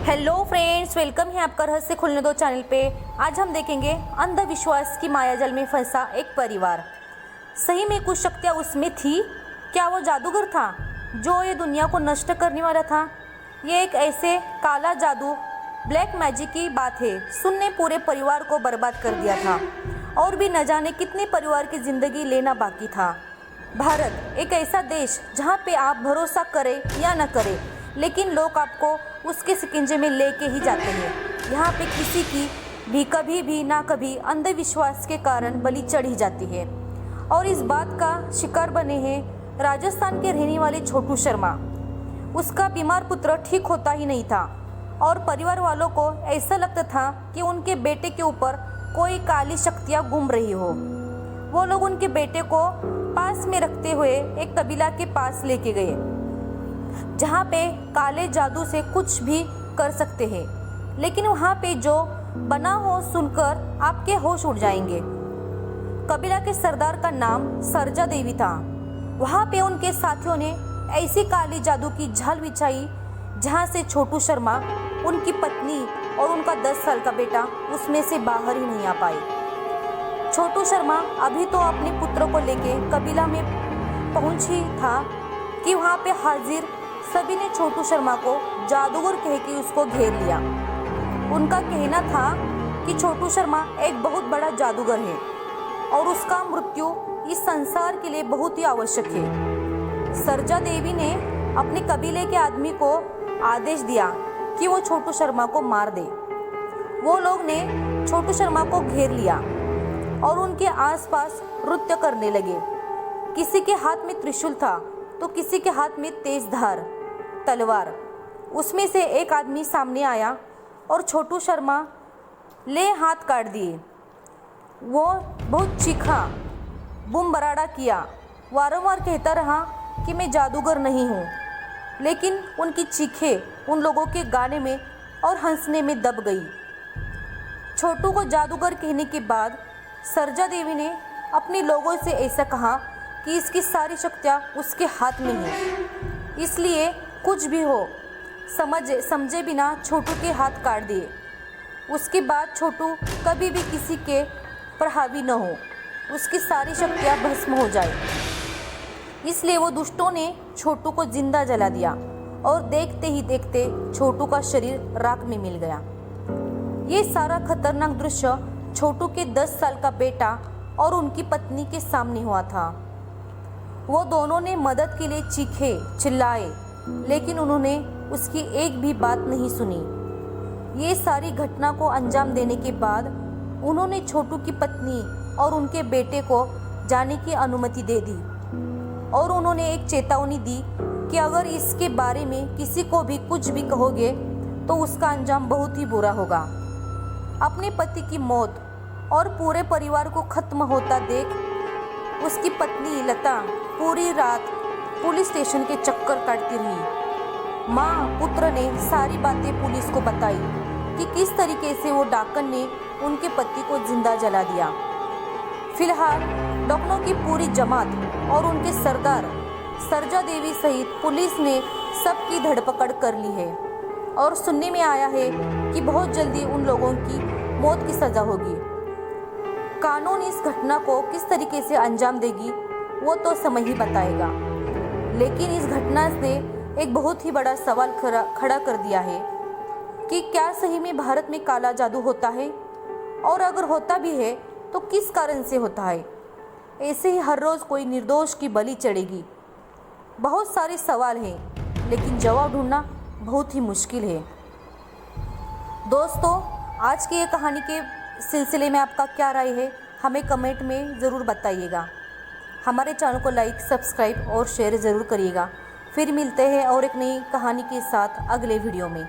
Hello friends, welcome है आपका रहस्य खुलने दो चैनल पे। आज हम देखेंगे अंधविश्वास की मायाजाल में फंसा एक परिवार। सही में कुछ शक्तियाँ उसमें थी? क्या वो जादूगर था जो ये दुनिया को नष्ट करने वाला था? ये एक ऐसे काला जादू, ब्लैक मैजिक की बात है। सुनने पूरे परिवार को बर्बाद कर दिया था और भी न जाने कितने परिवार की ज़िंदगी लेना बाकी था। भारत एक ऐसा देश जहाँ पे आप भरोसा करें या न करें, लेकिन लोग आपको उसके शिकंजे में लेके ही जाते हैं। यहाँ पे किसी की भी कभी भी ना कभी अंधविश्वास के कारण बलि चढ़ी जाती है और इस बात का शिकार बने हैं राजस्थान के रहने वाले छोटू शर्मा। उसका बीमार पुत्र ठीक होता ही नहीं था और परिवार वालों को ऐसा लगता था कि उनके बेटे के ऊपर कोई काली शक्तियाँ घूम रही हो। वो लोग उनके बेटे को पास में रखते हुए एक कबीला के पास लेके गए जहाँ पे काले जादू से कुछ भी कर सकते हैं, लेकिन वहाँ पे जो बना हो सुनकर आपके होश उड़ जाएंगे। कबीला के सरदार का नाम सरजा देवी था। वहाँ पे उनके साथियों ने ऐसी काली जादू की झाल बिछाई जहाँ से छोटू शर्मा, उनकी पत्नी और उनका 10 साल का बेटा उसमें से बाहर ही नहीं आ पाए। छोटू शर्मा अभी तो अपने पुत्र को लेके कबीला में पहुँच ही था कि वहाँ पे हाजिर सभी ने छोटू शर्मा को जादूगर कह के उसको घेर लिया। उनका कहना था कि छोटू शर्मा एक बहुत बड़ा जादूगर है और उसका मृत्यु इस संसार के लिए बहुत ही आवश्यक है। सरजा देवी ने अपने कबीले के आदमी को आदेश दिया कि वो छोटू शर्मा को मार दे। वो लोग ने छोटू शर्मा को घेर लिया और उनके आसपास नृत्य करने लगे। किसी के हाथ में त्रिशूल था तो किसी के हाथ में तेज धार तलवार। उसमें से एक आदमी सामने आया और छोटू शर्मा ले हाथ काट दिए। वो बहुत चीखा, बूम बराड़ा किया, वारंवार कहता रहा कि मैं जादूगर नहीं हूँ, लेकिन उनकी चीखें उन लोगों के गाने में और हंसने में दब गई। छोटू को जादूगर कहने के बाद सरजा देवी ने अपने लोगों से ऐसा कहा कि इसकी सारी शक्तियाँ उसके हाथ में हैं, इसलिए कुछ भी हो समझे बिना छोटू के हाथ काट दिए। उसके बाद छोटू कभी भी किसी के पर हावी न हो, उसकी सारी शक्तियाँ भस्म हो जाए। इसलिए वो दुष्टों ने छोटू को जिंदा जला दिया और देखते ही देखते छोटू का शरीर राख में मिल गया। ये सारा खतरनाक दृश्य छोटू के 10 साल का बेटा और उनकी पत्नी के सामने हुआ था। वो दोनों ने मदद के लिए चीखे चिल्लाए, लेकिन उन्होंने उसकी एक भी बात नहीं सुनी। ये सारी घटना को अंजाम देने के बाद उन्होंने छोटू की पत्नी और उनके बेटे को जाने की अनुमति दे दी और उन्होंने एक चेतावनी दी कि अगर इसके बारे में किसी को भी कुछ भी कहोगे तो उसका अंजाम बहुत ही बुरा होगा। अपने पति की मौत और पूरे परिवार को खत्म होता देख उसकी पत्नी लता पूरी रात पुलिस स्टेशन के चक्कर काटती रही। माँ पुत्र ने सारी बातें पुलिस को बताई कि किस तरीके से वो डाकन ने उनके पति को जिंदा जला दिया। फिलहाल डॉक्टरों की पूरी जमात और उनके सरदार सरजा देवी सहित पुलिस ने सबकी धरपकड़ कर ली है और सुनने में आया है कि बहुत जल्दी उन लोगों की मौत की सज़ा होगी। कानून इस घटना को किस तरीके से अंजाम देगी वो तो समय ही बताएगा, लेकिन इस घटना ने एक बहुत ही बड़ा सवाल खड़ा कर दिया है कि क्या सही में भारत में काला जादू होता है, और अगर होता भी है तो किस कारण से होता है। ऐसे ही हर रोज़ कोई निर्दोष की बलि चढ़ेगी। बहुत सारे सवाल हैं, लेकिन जवाब ढूंढना बहुत ही मुश्किल है। दोस्तों, आज की ये कहानी के सिलसिले में आपका क्या राय है, हमें कमेंट में ज़रूर बताइएगा। हमारे चैनल को लाइक, सब्सक्राइब और शेयर ज़रूर करिएगा। फिर मिलते हैं और एक नई कहानी के साथ अगले वीडियो में।